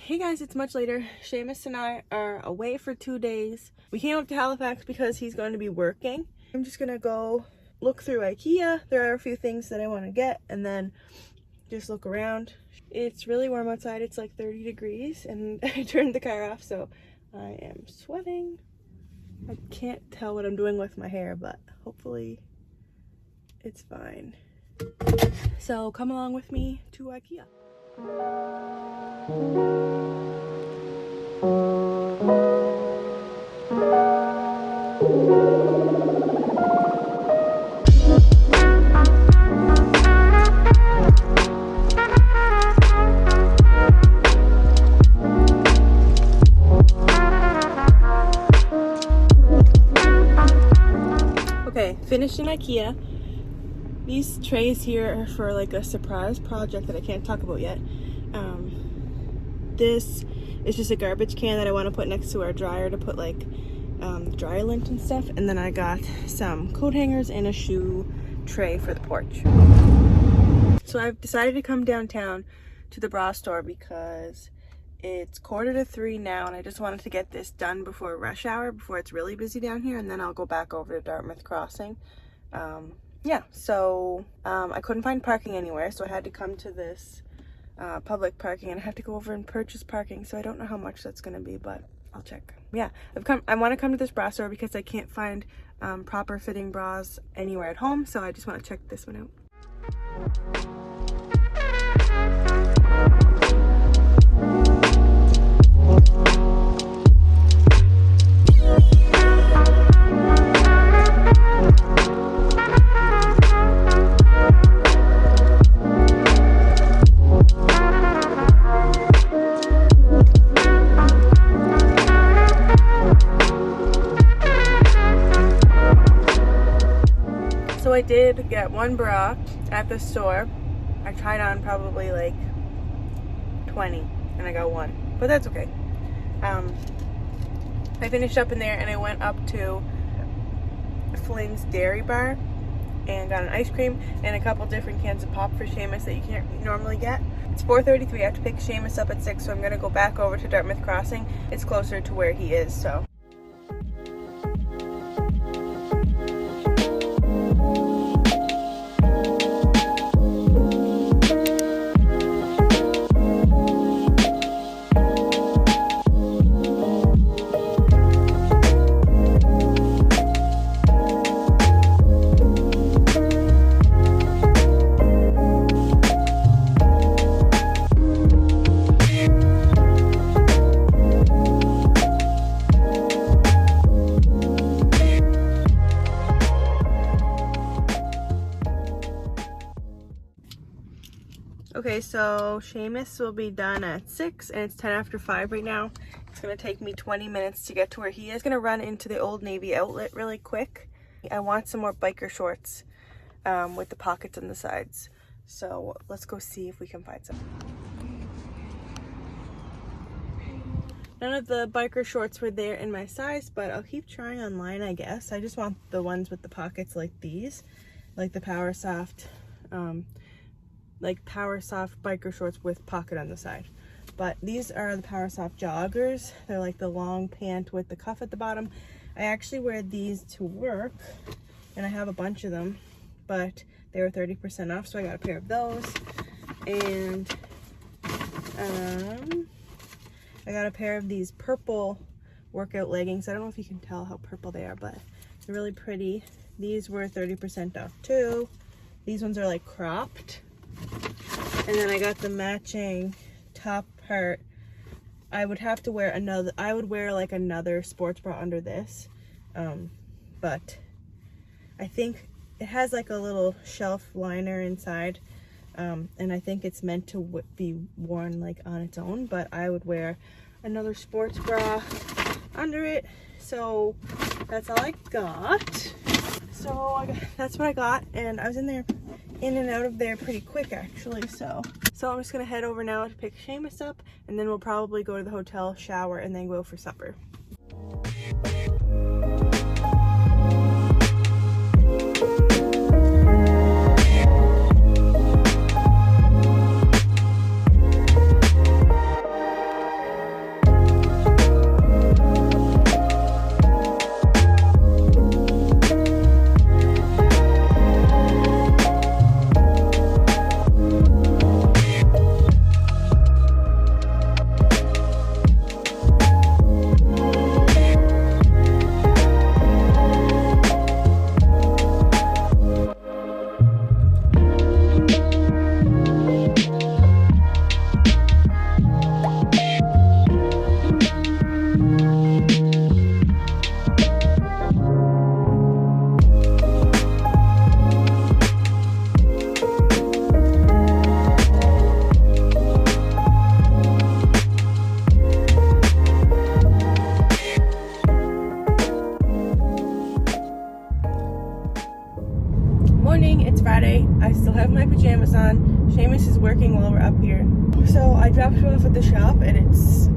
Hey guys, it's much later. Seamus and I are away for 2 days. We came up to Halifax because he's going to be working. I'm just gonna go look through IKEA. There are a few things that I want to get and then just look around. It's really warm outside. It's like 30 degrees and I turned the car off, so I am sweating. I can't tell what I'm doing with my hair, but hopefully it's fine. So come along with me to IKEA. Okay, finished in IKEA. These trays here are for like a surprise project that I can't talk about yet. This is just a garbage can that I want to put next to our dryer to put like dry lint and stuff. And then I got some coat hangers and a shoe tray for the porch. So I've decided to come downtown to the bra store because it's 2:45 now and I just wanted to get this done before rush hour, before it's really busy down here, and then I'll go back over to Dartmouth Crossing. Yeah, so I couldn't find parking anywhere, so I had to come to this public parking, and I have to go over and purchase parking, so I don't know how much that's going to be, but I'll check. Yeah, I want to come to this bra store because I can't find proper fitting bras anywhere at home, so I just want to check this one out. So I did get one bra at the store. I tried on probably like 20 and I got one, but that's okay. I finished up in there and I went up to Flynn's Dairy Bar and got an ice cream and a couple different cans of pop for Seamus that you can't normally get. It's 4:33. I have to pick Seamus up at 6, so I'm gonna go back over to Dartmouth Crossing. It's closer to where he is, so. Okay, so Seamus will be done at 6 and it's 10 after 5 right now. It's gonna take me 20 minutes to get to where he is. Gonna run into the Old Navy outlet really quick. I want some more biker shorts with the pockets on the sides. So let's go see if we can find some. None of the biker shorts were there in my size, but I'll keep trying online, I guess. I just want the ones with the pockets like these, like the Power Soft biker shorts with pocket on the side. But these are the Power Soft joggers. They're like the long pant with the cuff at the bottom. I actually wear these to work and I have a bunch of them, but they were 30% off, so I got a pair of those. And I got a pair of these purple workout leggings. I don't know if you can tell how purple they are, but they're really pretty. These were 30% off too. These ones are like cropped. And then I got the matching top part. I would have to wear another, I would wear like another sports bra under this. But I think it has like a little shelf liner inside. And I think it's meant to be worn like on its own, but I would wear another sports bra under it. So that's all I got. So that's what I got, and I was in and out of there pretty quick actually. So I'm just gonna head over now to pick Seamus up, and then we'll probably go to the hotel, shower, and then go for supper. It's Friday. I still have my pajamas on. Seamus is working while we're up here. So I dropped him off at the shop, and it's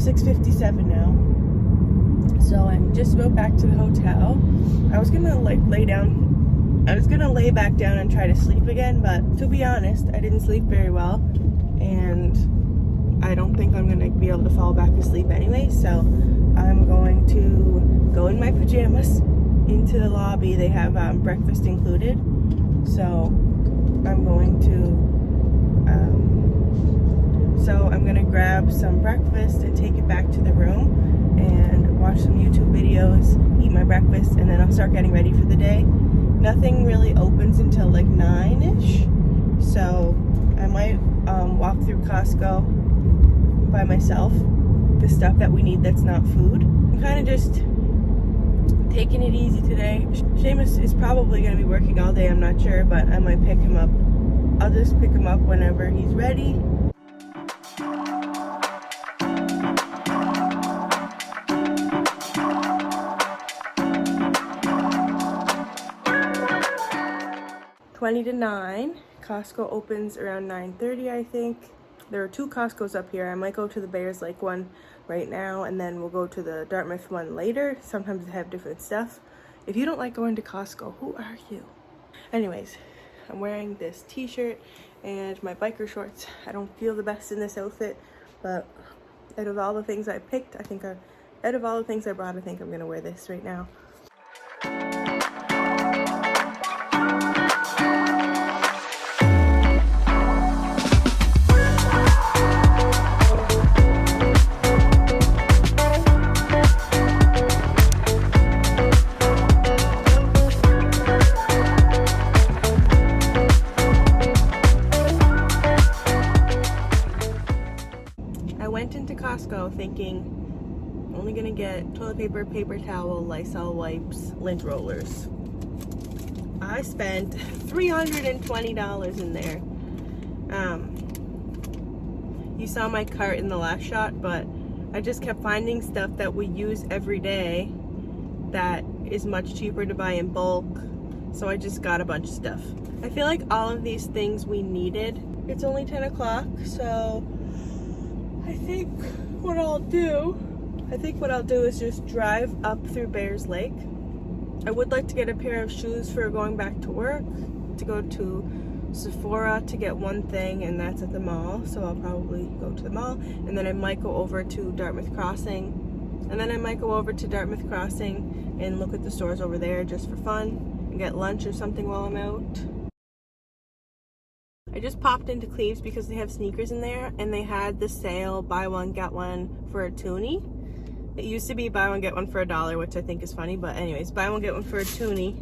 6:57 now. So I'm just about back to the hotel. I was gonna lay back down and try to sleep again, but to be honest, I didn't sleep very well, and I don't think I'm gonna be able to fall back asleep anyway. So I'm going to go in my pajamas into the lobby. They have breakfast included, so I'm gonna grab some breakfast and take it back to the room and watch some YouTube videos, eat my breakfast, and then I'll start getting ready for the day. Nothing really opens until like 9ish, so I might walk through Costco by myself, the stuff that we need that's not food. I'm kind of just taking it easy today. Seamus is probably going to be working all day, I'm not sure, but I might pick him up. I'll just pick him up whenever he's ready. Twenty to 9. Costco opens around 9:30, I think. There are 2 Costco's up here. I might go to the Bears Lake one right now, and then we'll go to the Dartmouth one later. Sometimes they have different stuff. If you don't like going to Costco, who are you? Anyways, I'm wearing this t-shirt and my biker shorts. I don't feel the best in this outfit, but out of all the things I picked, out of all the things I brought, I think I'm gonna wear this right now. Costco thinking I'm only gonna get toilet paper, paper towel, Lysol wipes, lint rollers. I spent $320 in there. You saw my cart in the last shot, but I just kept finding stuff that we use every day that is much cheaper to buy in bulk, so I just got a bunch of stuff. I feel like all of these things we needed. It's only 10 o'clock, so I think what I'll do is just drive up through Bears Lake. I would like to get a pair of shoes for going back to work, to go to Sephora to get one thing, and that's at the mall, so I'll probably go to the mall, and then I might go over to Dartmouth Crossing, and look at the stores over there just for fun, and get lunch or something while I'm out. I just popped into Cleve's because they have sneakers in there, and they had the sale, buy one, get one for a toonie. It used to be buy one, get one for $1, which I think is funny, but anyways, buy one, get one for a toonie.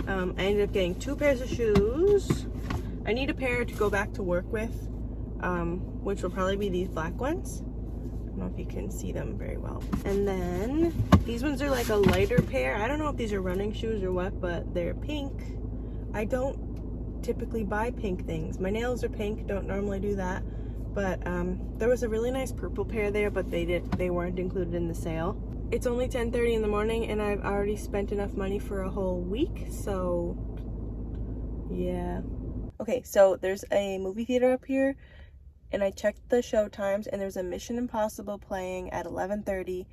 I ended up getting 2 pairs of shoes. I need a pair to go back to work with, which will probably be these black ones. I don't know if you can see them very well. And then these ones are like a lighter pair. I don't know if these are running shoes or what, but they're pink. I don't typically buy pink things. My nails are pink, don't normally do that. But there was a really nice purple pair there, but they weren't included in the sale. It's only 10:30 in the morning and I've already spent enough money for a whole week, so yeah. Okay, so there's a movie theater up here and I checked the show times and there's a Mission Impossible playing at 11:30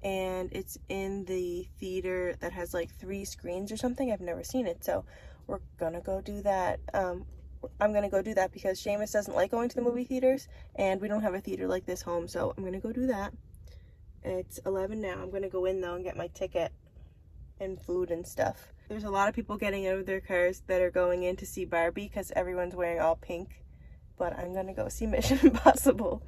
and it's in the theater that has like 3 screens or something. I've never seen it, so we're gonna go do that. I'm gonna go do that because Seamus doesn't like going to the movie theaters and we don't have a theater like this home, so I'm gonna go do that. It's 11 now. I'm gonna go in though and get my ticket and food and stuff. There's a lot of people getting out of their cars that are going in to see Barbie because everyone's wearing all pink, but I'm gonna go see Mission Impossible.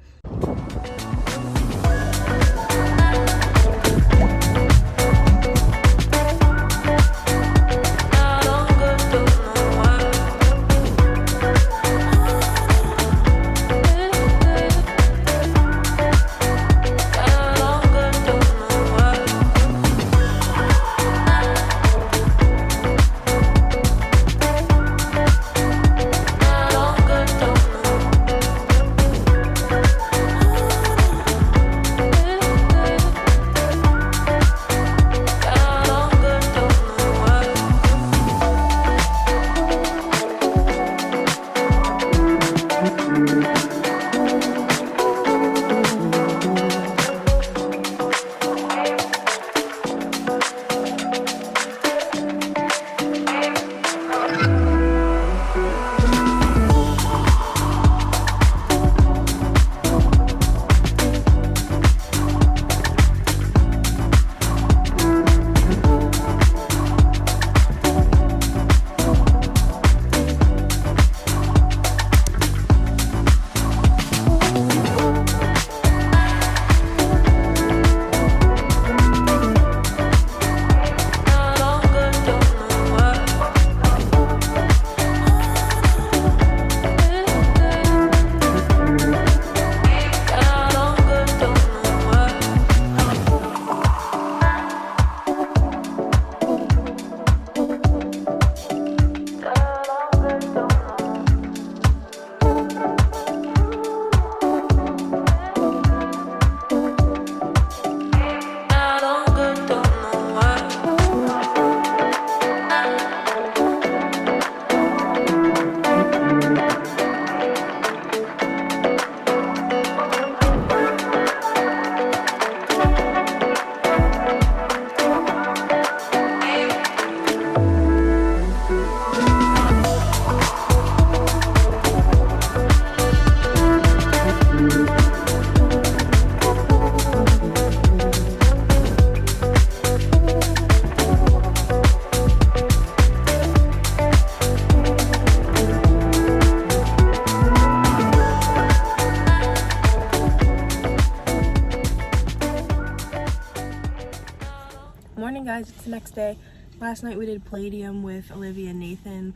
Morning guys, it's the next day. Last night we did Palladium with Olivia and Nathan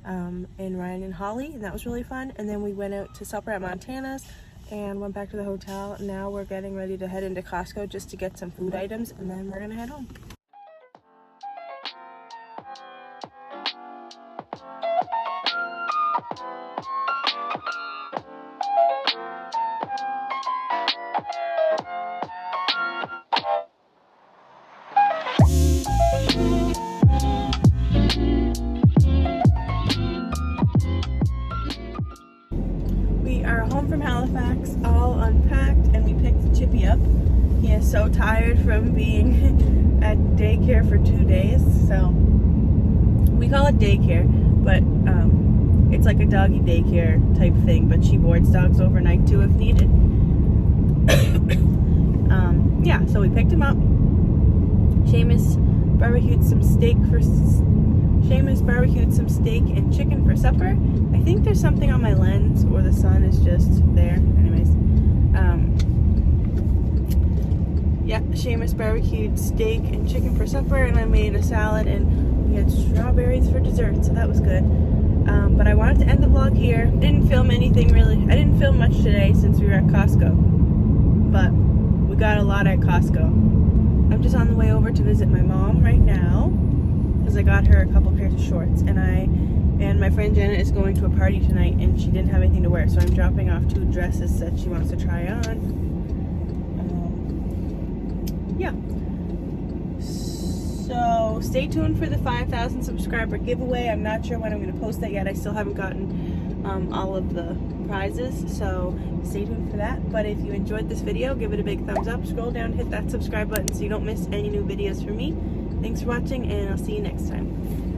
and Ryan and Holly, and that was really fun. And then we went out to supper at Montana's and went back to the hotel. Now we're getting ready to head into Costco just to get some food items, and then we're gonna head home. We are home from Halifax, all unpacked, and we picked Chippy up. He is so tired from being at daycare for 2 days, so we call it daycare, but it's like a doggy daycare type thing, but she boards dogs overnight too if needed. Yeah, so we picked him up. Seamus barbecued some steak and chicken for supper. I think there's something on my lens, or the sun is just there. Anyways, Yeah, Seamus barbecued steak and chicken for supper, and I made a salad, and we had strawberries for dessert, so that was good. But I wanted to end the vlog here. Didn't film anything really. I didn't film much today since we were at Costco, but we got a lot at Costco. I'm just on the way over to visit my mom right now because I got her a couple pairs of shorts, and my friend Janet is going to a party tonight, and she didn't have anything to wear, so I'm dropping off 2 dresses that she wants to try on. Yeah. So stay tuned for the 5,000 subscriber giveaway. I'm not sure when I'm going to post that yet. I still haven't gotten all of the prizes, so stay tuned for that. But if you enjoyed this video, give it a big thumbs up. Scroll down, hit that subscribe button so you don't miss any new videos from me. Thanks for watching, and I'll see you next time.